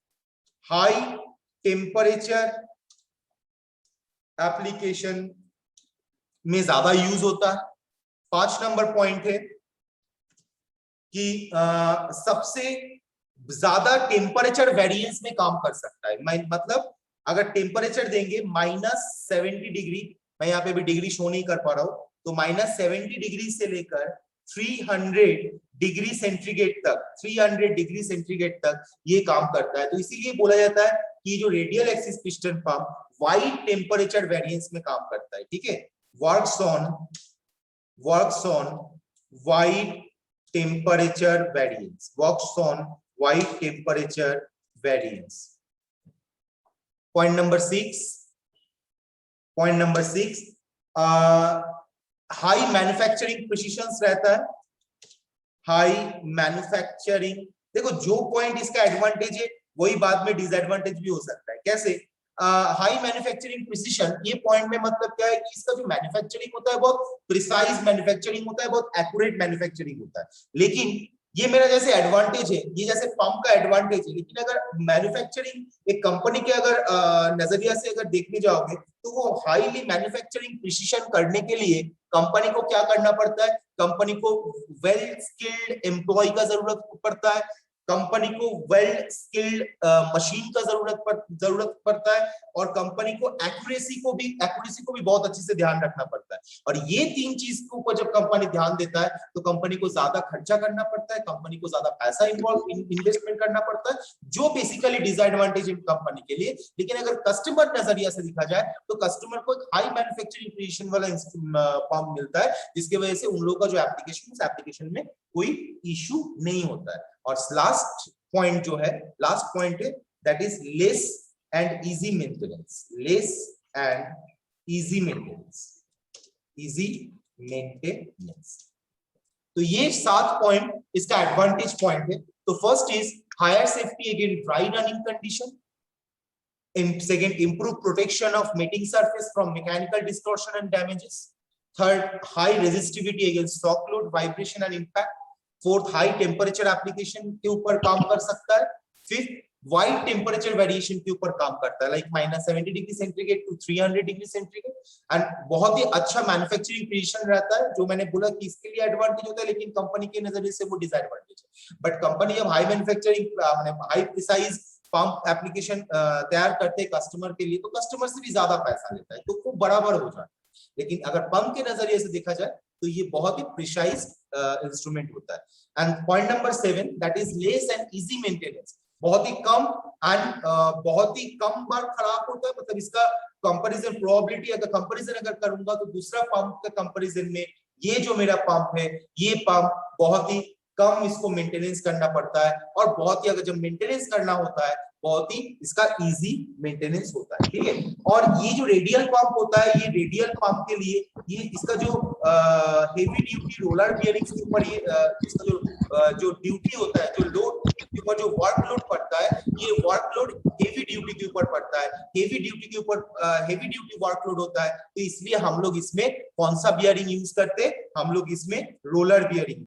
Speaker 1: हाई टेम्परेचर एप्लीकेशन में ज्यादा यूज होता है। 5 नंबर पॉइंट है कि सबसे ज्यादा टेम्परेचर वेरिएंस में काम कर सकता है। मतलब अगर टेम्परेचर देंगे -70 डिग्री, मैं यहाँ पे भी डिग्री शो नहीं कर पा रहा हूं, तो -70 डिग्री से लेकर 300 डिग्री सेंटीग्रेड तक, 300 डिग्री सेंटीग्रेड तक ये काम करता है। तो इसीलिए बोला जाता है कि जो radial axis piston pump wide temperature variance में काम करता है। ठीक है, works on wide temperature variance, works on wide temperature variance. Point number 6, high manufacturing precision रहता है, हाई मैन्युफैक्चरिंग। देखो जो पॉइंट इसका एडवांटेज है वही बाद में डिसएडवांटेज भी हो सकता है। कैसे? हाई मैन्युफैक्चरिंग प्रिसिशन, ये पॉइंट में मतलब क्या है कि इसका जो मैन्युफैक्चरिंग होता है बहुत प्रिसाइज मैन्युफैक्चरिंग होता है, बहुत एक्यूरेट मैन्युफैक्चरिंग होता है। लेकिन ये मेरा जैसे एडवांटेज है, ये जैसे पंप का एडवांटेज है, लेकिन अगर मैन्युफैक्चरिंग एक कंपनी के अगर नजरिया से अगर देखने जाओगे तो वो हाईली मैन्युफैक्चरिंग प्रिसिशन करने के लिए कंपनी को क्या करना पड़ता है? कंपनी को वेल स्किल्ड एम्प्लॉय का जरूरत पड़ता है, कंपनी को वेल स्किल्ड मशीन का जरूरत पड़ता है, और कंपनी को एक्यूरेसी को भी बहुत अच्छे से ध्यान रखना पड़ता है। और ये 3 चीज के ऊपर जब कंपनी ध्यान देता है तो कंपनी को ज्यादा खर्चा करना पड़ता है, कंपनी को ज्यादा पैसा इन्वेस्टमेंट करना पड़ता है, जो बेसिकली डिसएडवांटेज है कंपनी के लिए। लेकिन अगर कस्टमर नजरिया से देखा जाए तो कस्टमर को एक हाई मैन्युफैक्चरिंग प्रिसिशन वाला पंप मिलता है, जिसकी वजह से उन लोगों का जो एप्लीकेशन, उस एप्लीकेशन में कोई इश्यू नहीं होता है। और लास्ट पॉइंट है that is less and easy maintenance, less and easy maintenance. तो ये 7 पॉइंट इसका एडवांटेज पॉइंट है। तो first is higher safety against dry running condition, second, improve protection of mating surface from mechanical distortion and damages. Third, high resistivity against shock load, vibration and impact. Fourth, high temperature application के ऊपर काम कर सकता है। Fifth, wide temperature variation के ऊपर काम करता है, like -70 degree centigrade to 300 degree centigrade, and बहुत ही अच्छा मैन्युफैक्चरिंग प्रिसिशन रहता है, जो मैंने बोला कि इसके लिए एडवांटेज होता है, लेकिन कंपनी के नजरिए से वो डिसएडवांटेज है। बट कंपनी जब high manufacturing, high precise pump application तैयार करते हैं कस्टमर के लिए, तो कस्टमर से भी ज्यादा पैसा लेता है, तो वो बराबर हो जाता है। लेकिन अगर पंप के नजरिए से देखा जाए तो ये बहुत ही प्रिसाइज इंस्ट्रूमेंट होता है। And point number 7, that is less and easy maintenance, बहुत ही कम बार खराब होता है। मतलब इसका कंपैरिजन प्रोबेबिलिटी अगर कंपैरिजन करूंगा तो दूसरा पंप के कंपैरिजन में ये जो मेरा पंप है, ये पंप बहुत ही कम इसको मेंटेनेंस करना पड़ता है, और बहुत ही अगर जब मेंटेनेंस करना होता है बहुत ही इसका इजी मेंटेनेंस होता है। ठीक है, और ये जो रेडियल पंप होता है, ये रेडियल पंप के लिए ये इसका जो हेवी ड्यूटी रोलर बियरिंग्स के ऊपर ये इसका जो ड्यूटी होता है, जो लोड के ऊपर जो वर्कलोड पड़ता है, ये वर्कलोड हेवी ड्यूटी के ऊपर पड़ता है, हेवी ड्यूटी वर्कलोड होता है। तो इसलिए हम लोग इसमें कौन सा बियरिंग यूज करते हैं? हम लोग इसमें रोलर बियरिंग।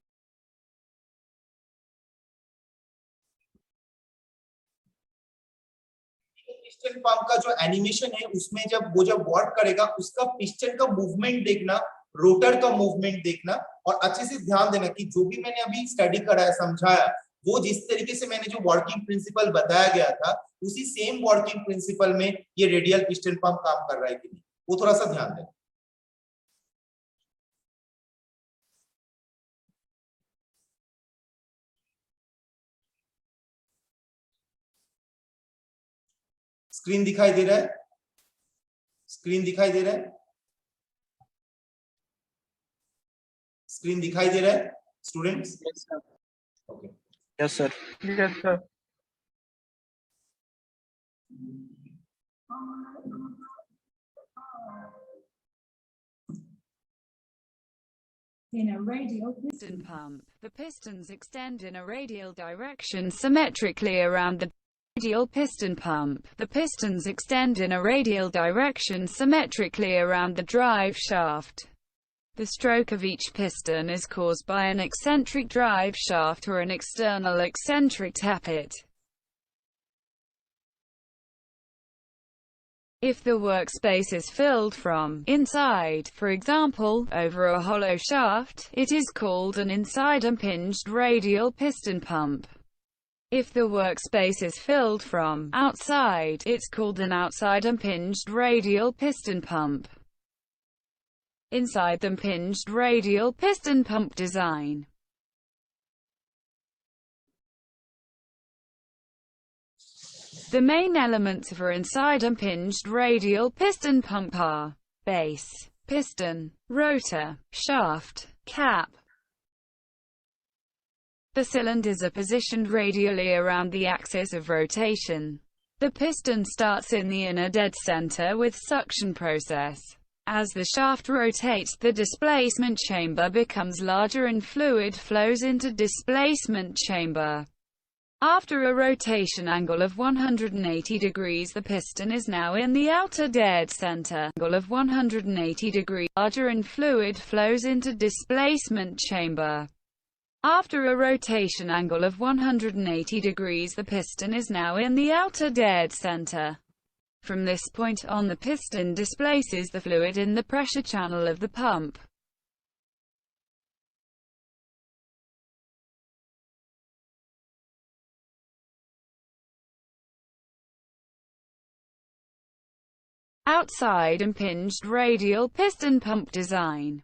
Speaker 1: पिस्टन पंप का जो एनिमेशन है उसमें जब वर्क करेगा उसका पिस्टन का मूवमेंट देखना, रोटर का मूवमेंट देखना, और अच्छे से ध्यान देना कि जो भी मैंने अभी स्टडी करा है, समझाया, वो जिस तरीके से मैंने जो वर्किंग प्रिंसिपल बताया गया था उसी सेम वर्किंग प्रिंसिपल में ये रेडियल पिस्टन पंप काम कर रहा है कि नहीं, वो थोड़ा सा ध्यान दें। स्क्रीन दिखाई दे रहा है? स्क्रीन दिखाई दे रहा है? स्क्रीन दिखाई दे रहा है students? Okay,
Speaker 2: yes sir.
Speaker 4: Yes, sir.
Speaker 5: In a radial piston pump, the pistons extend in a radial direction symmetrically around the radial piston pump. The pistons extend in a radial direction symmetrically around the drive shaft. The stroke of each piston is caused by an eccentric drive shaft or an external eccentric tappet. If the workspace is filled from inside, for example, over a hollow shaft, it is called an inside impinged radial piston pump. If the workspace is filled from outside, it's called an outside impinged radial piston pump. Inside the impinged radial piston pump design. The main elements of an inside impinged radial piston pump are base, piston, rotor, shaft, cap. The cylinders are positioned radially around the axis of rotation. The piston starts in the inner dead center with suction process. As the shaft rotates, the displacement chamber becomes larger and fluid flows into displacement chamber. After a rotation angle of 180 degrees, the piston is now in the outer dead center. Angle of 180 degrees, larger and fluid flows into displacement chamber. After a rotation angle of 180 degrees, the piston is now in the outer dead center. From this point on, the piston displaces the fluid in the pressure channel of the pump. Outside impinged radial piston pump design.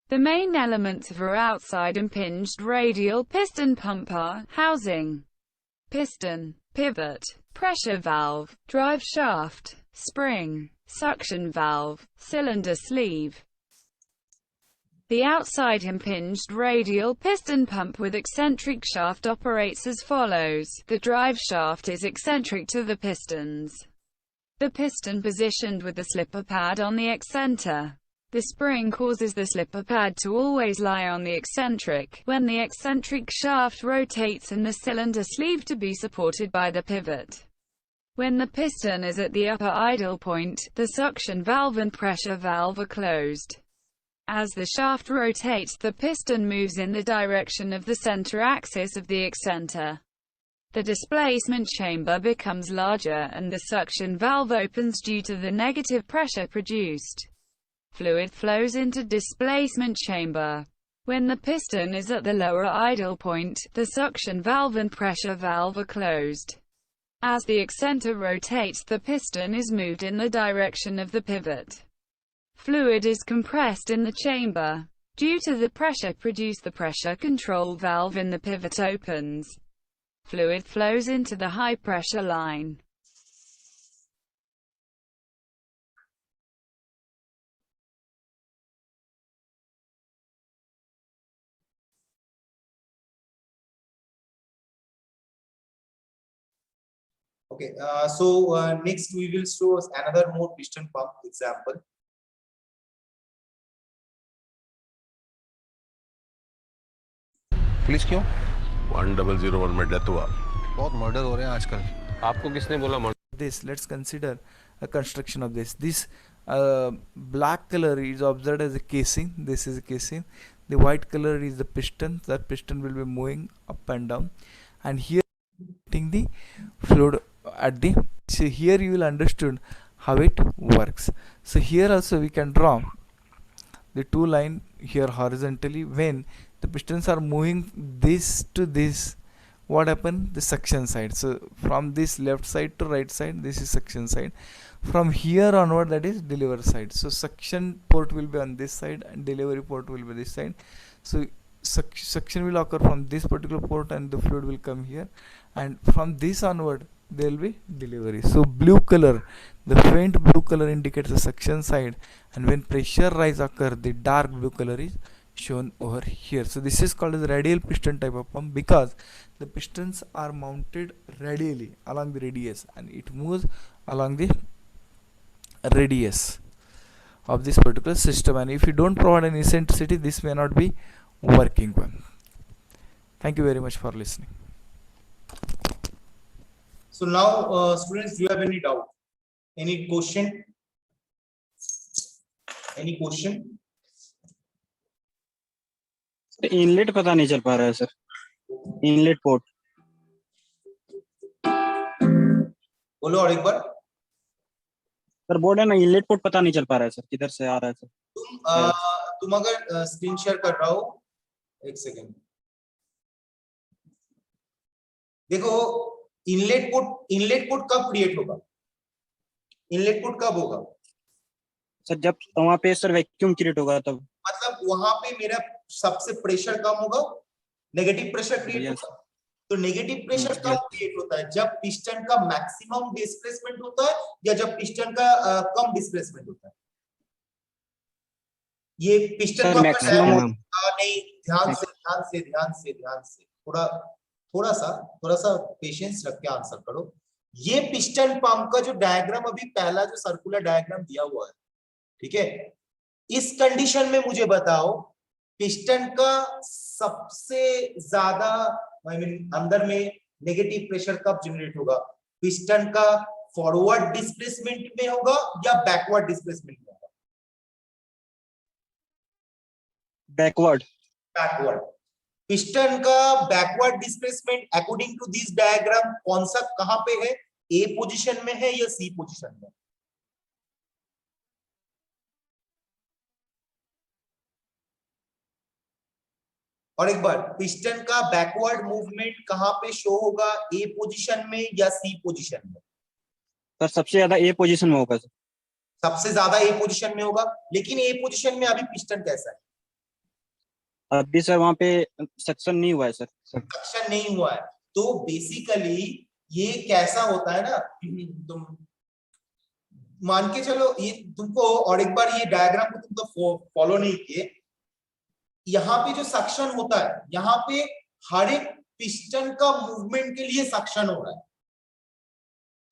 Speaker 5: The main elements of an outside impinged radial piston pump are housing, piston, pivot, pressure valve, drive shaft, spring, suction valve, cylinder sleeve. The outside impinged radial piston pump with eccentric shaft operates as follows. The drive shaft is eccentric to the pistons. The piston positioned with the slipper pad on the excenter. The spring causes the slipper pad to always lie on the eccentric, when the eccentric shaft rotates, and the cylinder sleeve to be supported by the pivot. When the piston is at the upper idle point, the suction valve and pressure valve are closed. As the shaft rotates, the piston moves in the direction of the center axis of the excenter. The displacement chamber becomes larger, and the suction valve opens due to the negative pressure produced. Fluid flows into displacement chamber. When the piston is at the lower idle point, the suction valve and pressure valve are closed. As the excenter rotates, the piston is moved in the direction of the pivot. Fluid is compressed in the chamber. Due to the pressure produced, the pressure control valve in the pivot opens. Fluid flows into the high pressure line.
Speaker 1: Okay, next we will show another more piston pump example.
Speaker 6: Police क्यों?
Speaker 7: 1001 में death हुआ।
Speaker 6: बहुत murder हो रहे हैं आजकल।
Speaker 7: आपको किसने बोला murder?
Speaker 8: This, let's consider a construction of this. This black color is observed as a casing. This is a casing. The white color is the piston. That piston will be moving up and down. And here, getting the fluid at the. So here you will understand how it works. So here also we can draw the two line here horizontally when the pistons are moving this to this. What happened? The suction side. So from this left side to right side, this is suction side. From here onward, that is delivery side. So suction port will be on this side and delivery port will be this side. So suction will occur from this particular port and the fluid will come here, and from this onward there will be delivery. So blue color, the faint blue color indicates the suction side, and when pressure rise occur, the dark blue color is shown over here. So this is called as radial piston type of pump, because the pistons are mounted radially along the radius, and it moves along the radius of this particular system, and if you don't provide an eccentricity, this may not be working well. Thank you very much for listening.
Speaker 1: So now, students, do you have any doubt? Any question? Any question?
Speaker 2: Inlet पता नहीं चल पा रहा है sir, inlet port.
Speaker 1: बोलो और एक बार।
Speaker 2: Sir board है ना, इनलेट पोर्ट पता नहीं चल पा रहा है सर, किधर से आ रहा है सर।
Speaker 1: तुम अगर स्क्रीन शेयर कर रहा हो, एक सेकेंड देखो, इनलेट पोर्ट कब क्रिएट होगा? इनलेट पोर्ट कब होगा
Speaker 2: सर? जब वहां पे सर वैक्यूम क्रिएट होगा तब।
Speaker 1: मतलब वहां पे मेरा सबसे प्रेशर कम होगा, नेगेटिव प्रेशर क्रिएट होगा। तो नेगेटिव प्रेशर कब क्रिएट होता है? जब पिस्टन का मैक्सिमम डिस्प्लेसमेंट होता है या जब पिस्टन का कम डिस्प्लेसमेंट होता है। ये पिस्टन का
Speaker 2: मैक्सिमम
Speaker 1: नहीं, ध्यान से थोड़ा सा पेशेंस रख के आंसर करो। ये पिस्टन पंप का जो डायग्राम अभी पहला जो सर्कुलर डायग्राम दिया हुआ है, ठीक है, इस कंडीशन में मुझे बताओ पिस्टन का सबसे ज्यादा अंदर में नेगेटिव प्रेशर कब जनरेट होगा? पिस्टन का फॉरवर्ड डिस्प्लेसमेंट में होगा या बैकवर्ड डिस्प्लेसमेंट में होगा?
Speaker 2: बैकवर्ड।
Speaker 1: पिस्टन का backward displacement according to this diagram कौन सा कहां पे है? ए पोजीशन में है या सी पोजीशन में? और एक बार, पिस्टन का बैकवर्ड मूवमेंट कहां पे शो होगा? ए पोजीशन में या सी पोजीशन में?
Speaker 2: सर सबसे ज्यादा ए पोजीशन में होगा सर।
Speaker 1: सबसे ज्यादा ए पोजीशन में होगा, लेकिन ए पोजीशन में अभी पिस्टन कैसा है?
Speaker 2: अभी सर वहां पे सक्शन नहीं हुआ है सर।
Speaker 1: सक्शन नहीं हुआ है, तो बेसिकली ये कैसा होता है ना, तुम मान के चलो, ये तुमको और एक बार ये डायग्राम को तुम तो फॉलो नहीं किए। यहाँ पे जो सक्शन होता है, यहाँ पे हर एक पिस्टन का मूवमेंट के लिए सक्शन हो रहा है,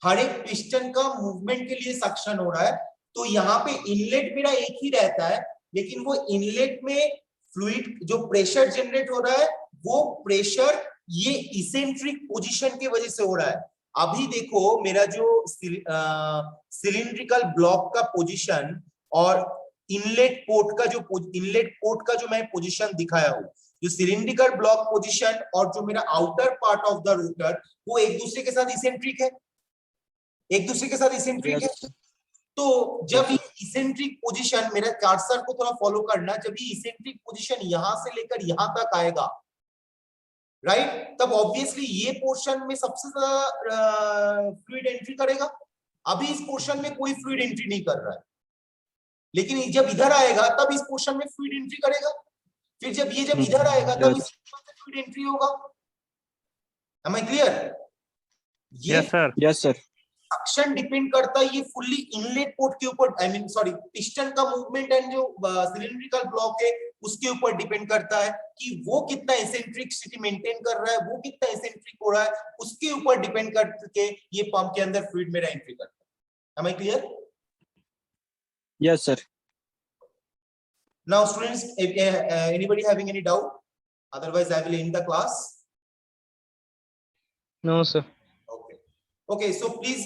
Speaker 1: हर एक पिस्टन का मूवमेंट के लिए सक्शन हो रहा है। तो यहाँ पे इनलेट मेरा एक ही रहता है, लेकिन वो इनलेट में फ्लूइड जो प्रेशर जनरेट हो रहा है, वो प्रेशर ये इसेंट्रिक पोजीशन की वजह से हो रहा है। अभी देखो मेरा जो सिलिंड्रिकल ब्लॉक का पोजीशन और इनलेट पोर्ट का जो मैं पोजीशन दिखाया हूं, जो सिलिंड्रिकल ब्लॉक पोजीशन और जो मेरा outer part of the rotor, वो एक दूसरे के साथ इसेंट्रिक है, तो जब ये इसेंट्रिक पोजीशन, मेरा कर्सर को थोड़ा फॉलो करना, जब ये इसेंट्रिक पोजीशन यहां से लेकर यहां तक आएगा, राइट, तब ऑब्वियसली ये पोर्शन में सबसे ज्यादा फ्लूइड एंट्री करेगा। अभी इस पोर्शन में कोई फ्लूइड एंट्री नहीं कर रहा है, लेकिन जब इधर आएगा तब इस पोर्शन में फ्लूइड एंट्री करेगा। फिर जब इधर आएगा तब इस पोर्शन में फ्लूइड एंट्री होगा। Am I clear?
Speaker 4: Yes sir.
Speaker 2: Yes sir.
Speaker 1: Suction depend करता है ये फुल्ली इनलेट पोर्ट के ऊपर, पिस्टन का मूवमेंट एंड जो सिलिंड्रिकल ब्लॉक है उसके ऊपर डिपेंड करता है कि वो कितना एसेंट्रिसिटी मेंटेन कर रहा है, वो कितना एसेंट्रिक हो रहा है, उसके ऊपर डिपेंड करके ये पंप के अंदर फ्लूइड मेरा एंट्री करता है। Am I clear?
Speaker 2: Yes sir.
Speaker 1: Now students, anybody having any doubt? Otherwise I will end the class.
Speaker 4: No sir.
Speaker 1: Okay, so please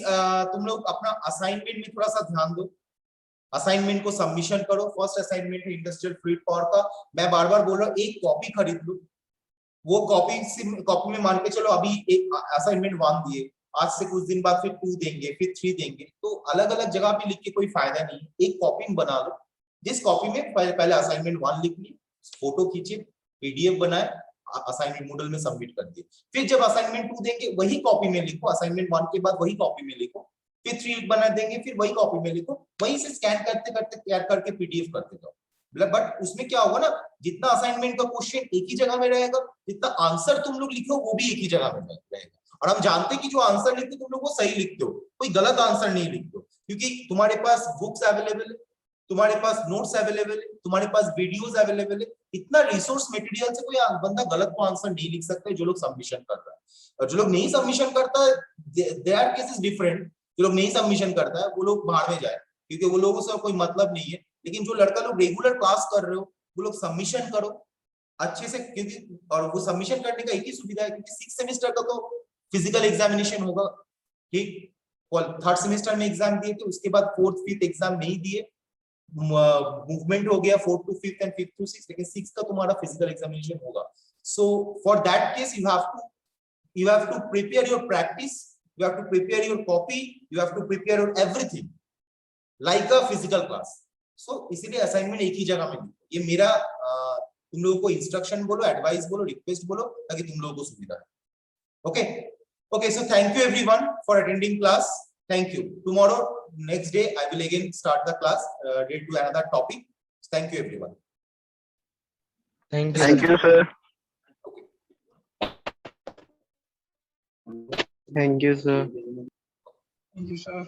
Speaker 1: तुम लोग अपना असाइनमेंट में थोड़ा सा ध्यान दो, असाइनमेंट को सबमिशन करो। फर्स्ट असाइनमेंट है इंडस्ट्रियल फ्लूइड पावर का। मैं बार बार बोल रहा हूँ एक कॉपी खरीद लो, वो कॉपी में मान के चलो अभी एक असाइनमेंट 1 दिए, आज से कुछ दिन बाद फिर 2 देंगे, फिर 3 देंगे, तो अलग अलग जगह पे लिख के कोई फायदा नहीं। एक कॉपी बना लो, जिस कॉपी में पहले असाइनमेंट 1 लिख ली, फोटो खींचिए, पीडीएफ बनाए, असाइनमेंट मूडल में सबमिट कर दिए। फिर जब असाइनमेंट 2 देंगे वही कॉपी में लिखो, असाइनमेंट 1 के बाद वही कॉपी में लिखो, फिर 3 बना देंगे फिर वही कॉपी में लिखो, वहीं से स्कैन करते करते तैयार करके पीडीएफ करते जाओ। बट उसमें क्या होगा ना, जितना असाइनमेंट का क्वेश्चन एक ही जगह में रहेगा, जितना आंसर तुम लोग लिखो वो भी एक ही जगह में रहेगा। और हम जानते हैं कि जो आंसर लिखते हो तुम लोग वो सही लिखते हो, कोई गलत आंसर नहीं लिखते हो, क्योंकि तुम्हारे पास बुक्स अवेलेबल है, तुम्हारे पास नोट्स अवेलेबल है, तुम्हारे पास वीडियोस अवेलेबल है, इतना रिसोर्स मटेरियल से कोई बंदा गलत को आंसर नहीं लिख सकता है जो लोग सबमिशन कर रहा है। और जो लोग नहीं सबमिशन करता है, देयर केस इज डिफरेंट। जो लोग नहीं सबमिशन करता है वो लोग बाहर में जाए, क्योंकि वो लोगों से कोई मतलब नहीं है। लेकिन जो लड़का लोग रेगुलर क्लास कर रहे हो वो लोग सबमिशन करो अच्छे से, क्योंकि और वो सबमिशन करने का एक ही सुविधा है, क्योंकि 6 सेमेस्टर का तो फिजिकल एग्जामिनेशन होगा, ठीक। और 3rd सेमेस्टर में एग्जाम दिए थे, उसके बाद 4th 5th एग्जाम नहीं दिए, मूवमेंट हो गया 4th to 5th and 5th to 6th, लेकिन 6th का तुम्हारा फिजिकल एग्जामिनेशन होगा। So for that case you have to prepare your practice, you have to prepare your copy, you have to prepare your everything like a physical class. So इसीलिए assignment एक ही जगह में लिखो। ये मेरा तुम लोगों को इंस्ट्रक्शन बोलो, एडवाइस बोलो, रिक्वेस्ट बोलो, ताकि तुम लोगों को सुविधा है। Okay, so thank you everyone for attending class. Thank you. Tomorrow, next day, I will again start the class related to another topic. Thank you everyone.
Speaker 4: Thank
Speaker 9: Thank you, sir.
Speaker 4: Thank you, sir.
Speaker 9: Thank you, sir.